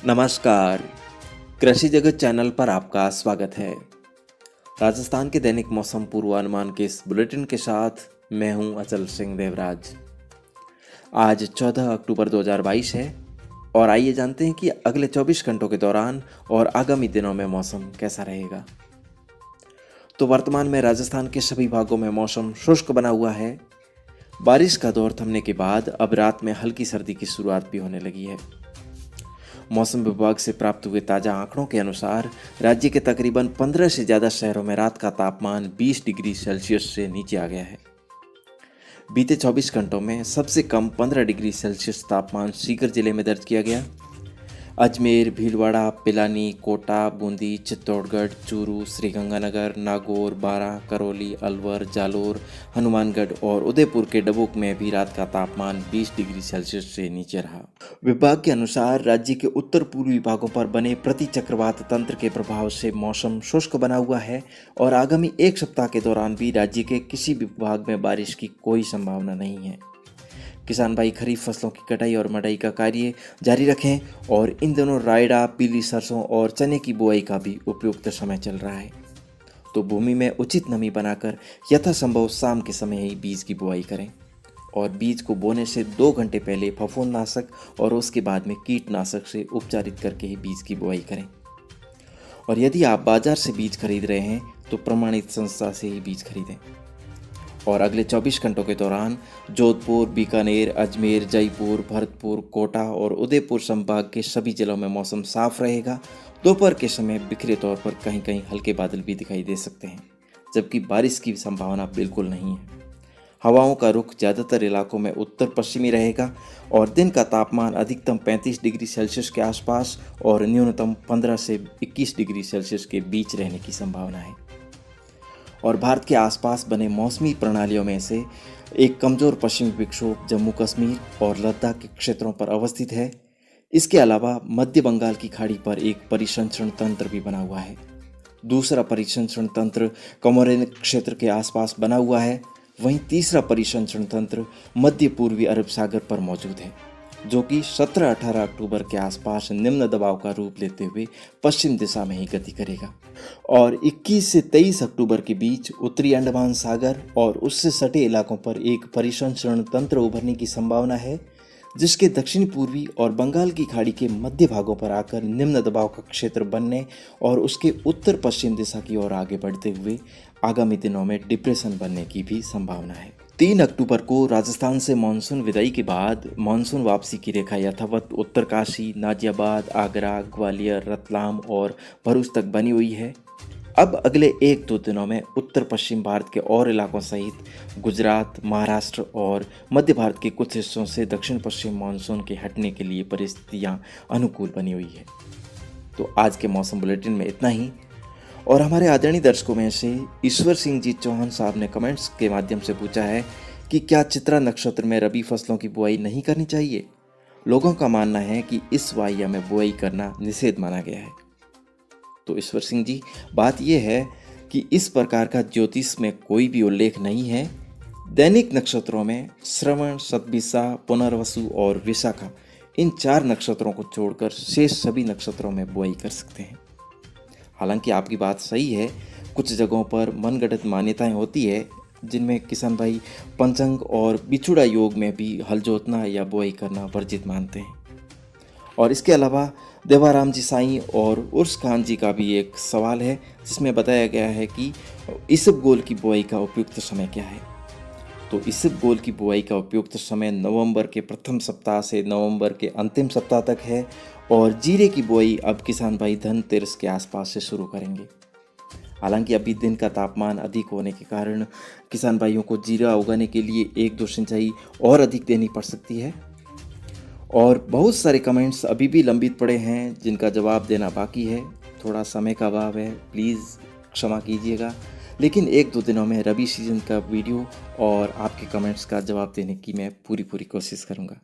नमस्कार, कृषि जगत चैनल पर आपका स्वागत है। राजस्थान के दैनिक मौसम पूर्वानुमान के इस बुलेटिन के साथ मैं हूं अचल सिंह देवराज। आज 14 अक्टूबर 2022 है और आइए जानते हैं कि अगले 24 घंटों के दौरान और आगामी दिनों में मौसम कैसा रहेगा। तो वर्तमान में राजस्थान के सभी भागों में मौसम शुष्क बना हुआ है। बारिश का दौर थमने के बाद अब रात में हल्की सर्दी की शुरुआत भी होने लगी है। मौसम विभाग से प्राप्त हुए ताज़ा आंकड़ों के अनुसार राज्य के तकरीबन 15 से ज़्यादा शहरों में रात का तापमान 20 डिग्री सेल्सियस से नीचे आ गया है। बीते 24 घंटों में सबसे कम 15 डिग्री सेल्सियस तापमान सीकर जिले में दर्ज किया गया। अजमेर, भीलवाड़ा, पिलानी, कोटा, बूंदी, चित्तौड़गढ़, चूरू, श्रीगंगानगर, नागौर, बारां, करौली, अलवर, जालोर, हनुमानगढ़ और उदयपुर के डबोक में भी रात का तापमान 20 डिग्री सेल्सियस से नीचे रहा। विभाग के अनुसार राज्य के उत्तर पूर्वी भागों पर बने प्रति चक्रवात तंत्र के प्रभाव से मौसम शुष्क बना हुआ है और आगामी एक सप्ताह के दौरान भी राज्य के किसी भी भाग में बारिश की कोई संभावना नहीं है। किसान भाई खरीफ फसलों की कटाई और मड़ाई का कार्य जारी रखें और इन दिनों रायड़ा, पीली सरसों और चने की बुआई का भी उपयुक्त समय चल रहा है। तो भूमि में उचित नमी बनाकर यथासंभव शाम के समय ही बीज की बुआई करें और बीज को बोने से 2 घंटे पहले फफूंदनाशक और उसके बाद में कीटनाशक से उपचारित करके ही बीज की बुआई करें। और यदि आप बाजार से बीज खरीद रहे हैं तो प्रमाणित संस्था से ही बीज खरीदें। और अगले 24 घंटों के दौरान जोधपुर, बीकानेर, अजमेर, जयपुर, भरतपुर, कोटा और उदयपुर संभाग के सभी जिलों में मौसम साफ रहेगा। दोपहर के समय बिखरे तौर पर कहीं कहीं हल्के बादल भी दिखाई दे सकते हैं, जबकि बारिश की संभावना बिल्कुल नहीं है। हवाओं का रुख ज़्यादातर इलाकों में उत्तर पश्चिमी रहेगा और दिन का तापमान अधिकतम 35 डिग्री सेल्सियस के आसपास और न्यूनतम 15 से 21 डिग्री सेल्सियस के बीच रहने की संभावना है। और भारत के आसपास बने मौसमी प्रणालियों में से एक कमज़ोर पश्चिमी विक्षोभ जम्मू कश्मीर और लद्दाख के क्षेत्रों पर अवस्थित है। इसके अलावा मध्य बंगाल की खाड़ी पर एक परिसंचरण तंत्र भी बना हुआ है। दूसरा परिसंचरण तंत्र कोमोरिन क्षेत्र के आसपास बना हुआ है। वहीं तीसरा परिसंचरण तंत्र मध्य पूर्वी अरब सागर पर मौजूद है, जो कि 17-18 अक्टूबर के आसपास निम्न दबाव का रूप लेते हुए पश्चिम दिशा में ही गति करेगा और 21 से 23 अक्टूबर के बीच उत्तरी अंडमान सागर और उससे सटे इलाकों पर एक परिसंचरण तंत्र उभरने की संभावना है, जिसके दक्षिण पूर्वी और बंगाल की खाड़ी के मध्य भागों पर आकर निम्न दबाव का क्षेत्र बनने और उसके उत्तर पश्चिम दिशा की ओर आगे बढ़ते हुए आगामी दिनों में डिप्रेशन बनने की भी संभावना है। 3 अक्टूबर को राजस्थान से मानसून विदाई के बाद मानसून वापसी की रेखा यथावत उत्तरकाशी, नाजियाबाद, आगरा, ग्वालियर, रतलाम और भरूच तक बनी हुई है। अब अगले 1-2 दिनों में उत्तर पश्चिम भारत के और इलाकों सहित गुजरात, महाराष्ट्र और मध्य भारत के कुछ हिस्सों से दक्षिण पश्चिम मानसून के हटने के लिए परिस्थितियां अनुकूल बनी हुई है। तो आज के मौसम बुलेटिन में इतना ही। और हमारे आदरणीय दर्शकों में से ईश्वर सिंह जी चौहान साहब ने कमेंट्स के माध्यम से पूछा है कि क्या चित्रा नक्षत्र में रबी फसलों की बुआई नहीं करनी चाहिए। लोगों का मानना है कि इस वाहिया में बुआई करना निषेध माना गया है। तो ईश्वर सिंह जी, बात यह है कि इस प्रकार का ज्योतिष में कोई भी उल्लेख नहीं है। दैनिक नक्षत्रों में श्रवण, शतभिषा, पुनर्वसु और विशाखा, इन 4 नक्षत्रों को छोड़कर शेष सभी नक्षत्रों में बुआई कर सकते हैं। हालांकि आपकी बात सही है, कुछ जगहों पर मनगढ़ंत मान्यताएं होती है जिनमें किसान भाई पंचांग और बिछुड़ा योग में भी हल जोतना या बुआई करना वर्जित मानते हैं। और इसके अलावा देवाराम जी साईं और उर्स खान जी का भी एक सवाल है, जिसमें बताया गया है कि इसबगोल की बुआई का उपयुक्त समय क्या है। तो इसबगोल की बुआई का उपयुक्त समय नवंबर के प्रथम सप्ताह से नवंबर के अंतिम सप्ताह तक है और जीरे की बुआई अब किसान भाई धनतेरस के आसपास से शुरू करेंगे। हालांकि अभी दिन का तापमान अधिक होने के कारण किसान भाइयों को जीरा उगाने के लिए 1-2 सिंचाई और अधिक देनी पड़ सकती है। और बहुत सारे कमेंट्स अभी भी लंबित पड़े हैं जिनका जवाब देना बाकी है। थोड़ा समय का अभाव है, प्लीज़ क्षमा कीजिएगा। लेकिन 1-2 दिनों में रबी सीजन का वीडियो और आपके कमेंट्स का जवाब देने की मैं पूरी कोशिश करूँगा।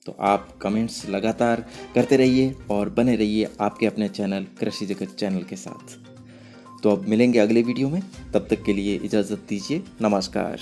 तो आप कमेंट्स लगातार करते रहिए और बने रहिए आपके अपने चैनल कृषि जगत चैनल के साथ। तो अब मिलेंगे अगले वीडियो में, तब तक के लिए इजाज़त दीजिए। नमस्कार।